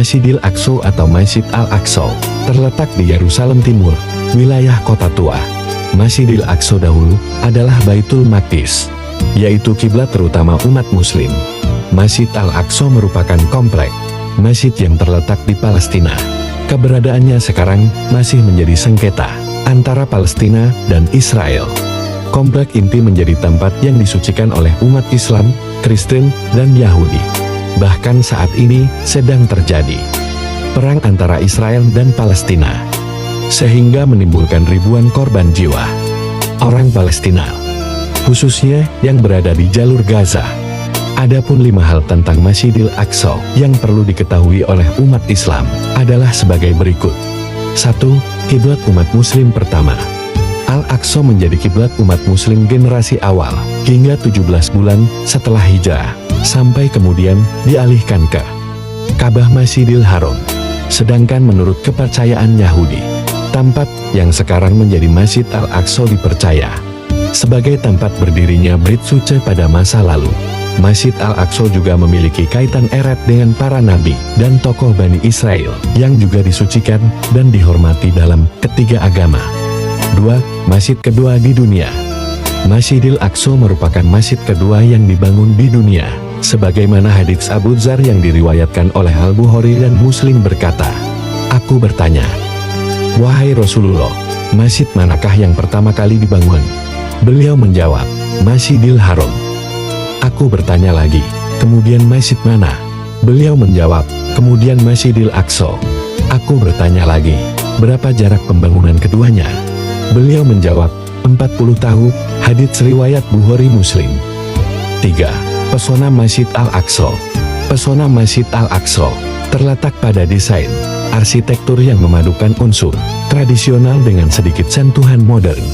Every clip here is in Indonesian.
Masjidil Aqsa atau Masjid Al-Aqsa, terletak di Yerusalem Timur, wilayah Kota Tua. Masjidil Aqsa dahulu adalah Baitul Maqdis, yaitu kiblat terutama umat muslim. Masjid Al-Aqsa merupakan komplek masjid yang terletak di Palestina. Keberadaannya sekarang masih menjadi sengketa antara Palestina dan Israel. Komplek inti menjadi tempat yang disucikan oleh umat Islam, Kristen, dan Yahudi. Bahkan saat ini sedang terjadi perang antara Israel dan Palestina, sehingga menimbulkan ribuan korban jiwa orang Palestina, khususnya yang berada di jalur Gaza. Adapun 5 hal tentang Masjidil Aqsa yang perlu diketahui oleh umat Islam adalah sebagai berikut. 1. Kiblat umat muslim pertama. Al-Aqsa menjadi kiblat umat muslim generasi awal hingga 17 bulan setelah hijrah, sampai kemudian dialihkan ke Ka'bah Masjidil Haram. Sedangkan menurut kepercayaan Yahudi, tempat yang sekarang menjadi Masjid Al-Aqsa dipercaya sebagai tempat berdirinya Bait Suci pada masa lalu. Masjid Al-Aqsa juga memiliki kaitan erat dengan para nabi dan tokoh Bani Israel yang juga disucikan dan dihormati dalam ketiga agama. 2. Masjid kedua di dunia. Masjidil Aqsa merupakan masjid kedua yang dibangun di dunia, sebagaimana hadits Abu Dzar yang diriwayatkan oleh Al-Bukhari dan Muslim berkata, "Aku bertanya, wahai Rasulullah, masjid manakah yang pertama kali dibangun?" Beliau menjawab, "Masjidil Haram." Aku bertanya lagi, "Kemudian masjid mana?" Beliau menjawab, "Kemudian Masjidil Aqsa." Aku bertanya lagi, "Berapa jarak pembangunan keduanya?" Beliau menjawab, 40 tahun, hadits riwayat Bukhari Muslim. 3. Pesona Masjid Al-Aqsa. Pesona Masjid Al-Aqsa terletak pada desain arsitektur yang memadukan unsur tradisional dengan sedikit sentuhan modern.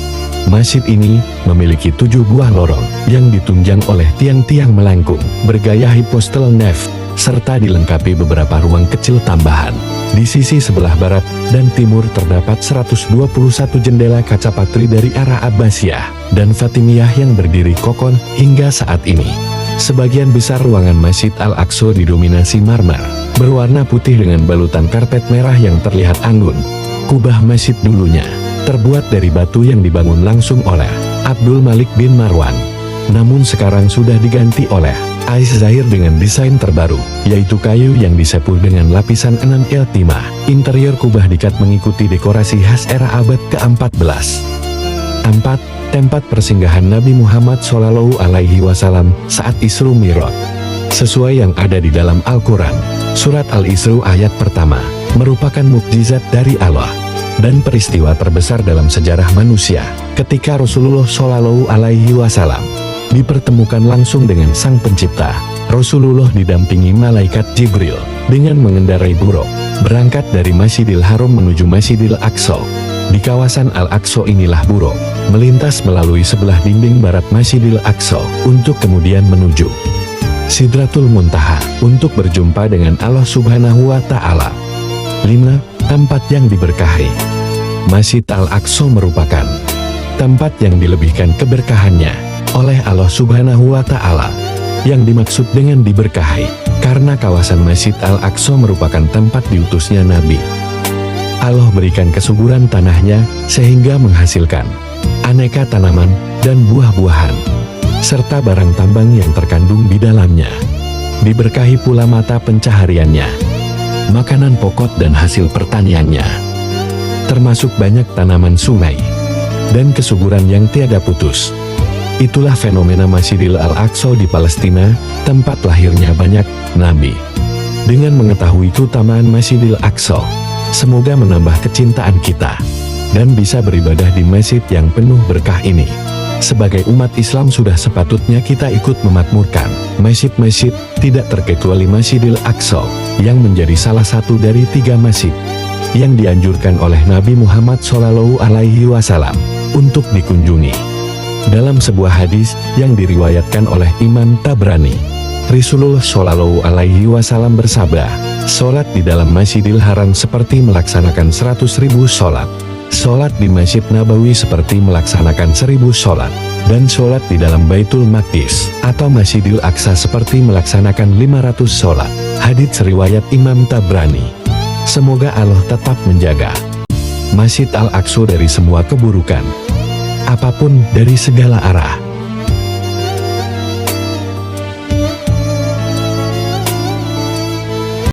Masjid ini memiliki 7 buah lorong yang ditunjang oleh tiang-tiang melengkung bergaya hypostel nef, serta dilengkapi beberapa ruang kecil tambahan. Di sisi sebelah barat dan timur terdapat 121 jendela kaca patri dari arah Abbasiyah dan Fatimiyah yang berdiri kokoh hingga saat ini. Sebagian besar ruangan Masjid Al-Aqsa didominasi marmer berwarna putih dengan balutan karpet merah yang terlihat anggun. Kubah masjid dulunya terbuat dari batu yang dibangun langsung oleh Abdul Malik bin Marwan, namun sekarang sudah diganti oleh Ais Zahir dengan desain terbaru, yaitu kayu yang disepul dengan lapisan 6 timah. Interior kubah dicat mengikuti dekorasi khas era abad ke-14. 4. Tempat persinggahan Nabi Muhammad SAW saat Isra Mi'raj. Sesuai yang ada di dalam Al-Quran, Surat Al-Isra ayat pertama, merupakan mukjizat dari Allah dan peristiwa terbesar dalam sejarah manusia, ketika Rasulullah SAW dipertemukan langsung dengan Sang Pencipta. Rasulullah didampingi malaikat Jibril dengan mengendarai buruk, berangkat dari Masjidil Haram menuju Masjidil Aqsa. Di kawasan Al-Aqsa inilah buruk melintas melalui sebelah dinding barat Masjidil Aqsa untuk kemudian menuju Sidratul Muntaha untuk berjumpa dengan Allah Subhanahu wa Ta'ala. 5. Tempat yang diberkahi. Masjid Al-Aqsa merupakan tempat yang dilebihkan keberkahannya oleh Allah Subhanahu wa Ta'ala. Yang dimaksud dengan diberkahi, karena kawasan Masjid Al-Aqsa merupakan tempat diutusnya Nabi. Allah berikan kesuburan tanahnya sehingga menghasilkan aneka tanaman dan buah-buahan, serta barang tambang yang terkandung di dalamnya. Diberkahi pula mata pencahariannya, makanan pokok dan hasil pertaniannya, termasuk banyak tanaman sungai dan kesuburan yang tiada putus. Itulah fenomena Masjidil Al-Aqsa di Palestina, tempat lahirnya banyak nabi. Dengan mengetahui keutamaan Masjidil Aqsa, semoga menambah kecintaan kita dan bisa beribadah di masjid yang penuh berkah ini. Sebagai umat Islam sudah sepatutnya kita ikut memakmurkan masjid-masjid, tidak terkecuali Masjidil Aqsa, yang menjadi salah satu dari 3 masjid yang dianjurkan oleh Nabi Muhammad SAW untuk dikunjungi. Dalam sebuah hadis yang diriwayatkan oleh Imam Tabrani, Rasulullah SAW bersabda, "Sholat di dalam Masjidil Haram seperti melaksanakan 100.000 sholat Sholat di Masjid Nabawi seperti melaksanakan 1000 sholat, dan sholat di dalam Baitul Maqdis atau Masjidil Aqsa seperti melaksanakan 500 sholat. Hadits riwayat Imam Tabrani. Semoga Allah tetap menjaga Masjid Al-Aqsa dari semua keburukan, apapun dari segala arah.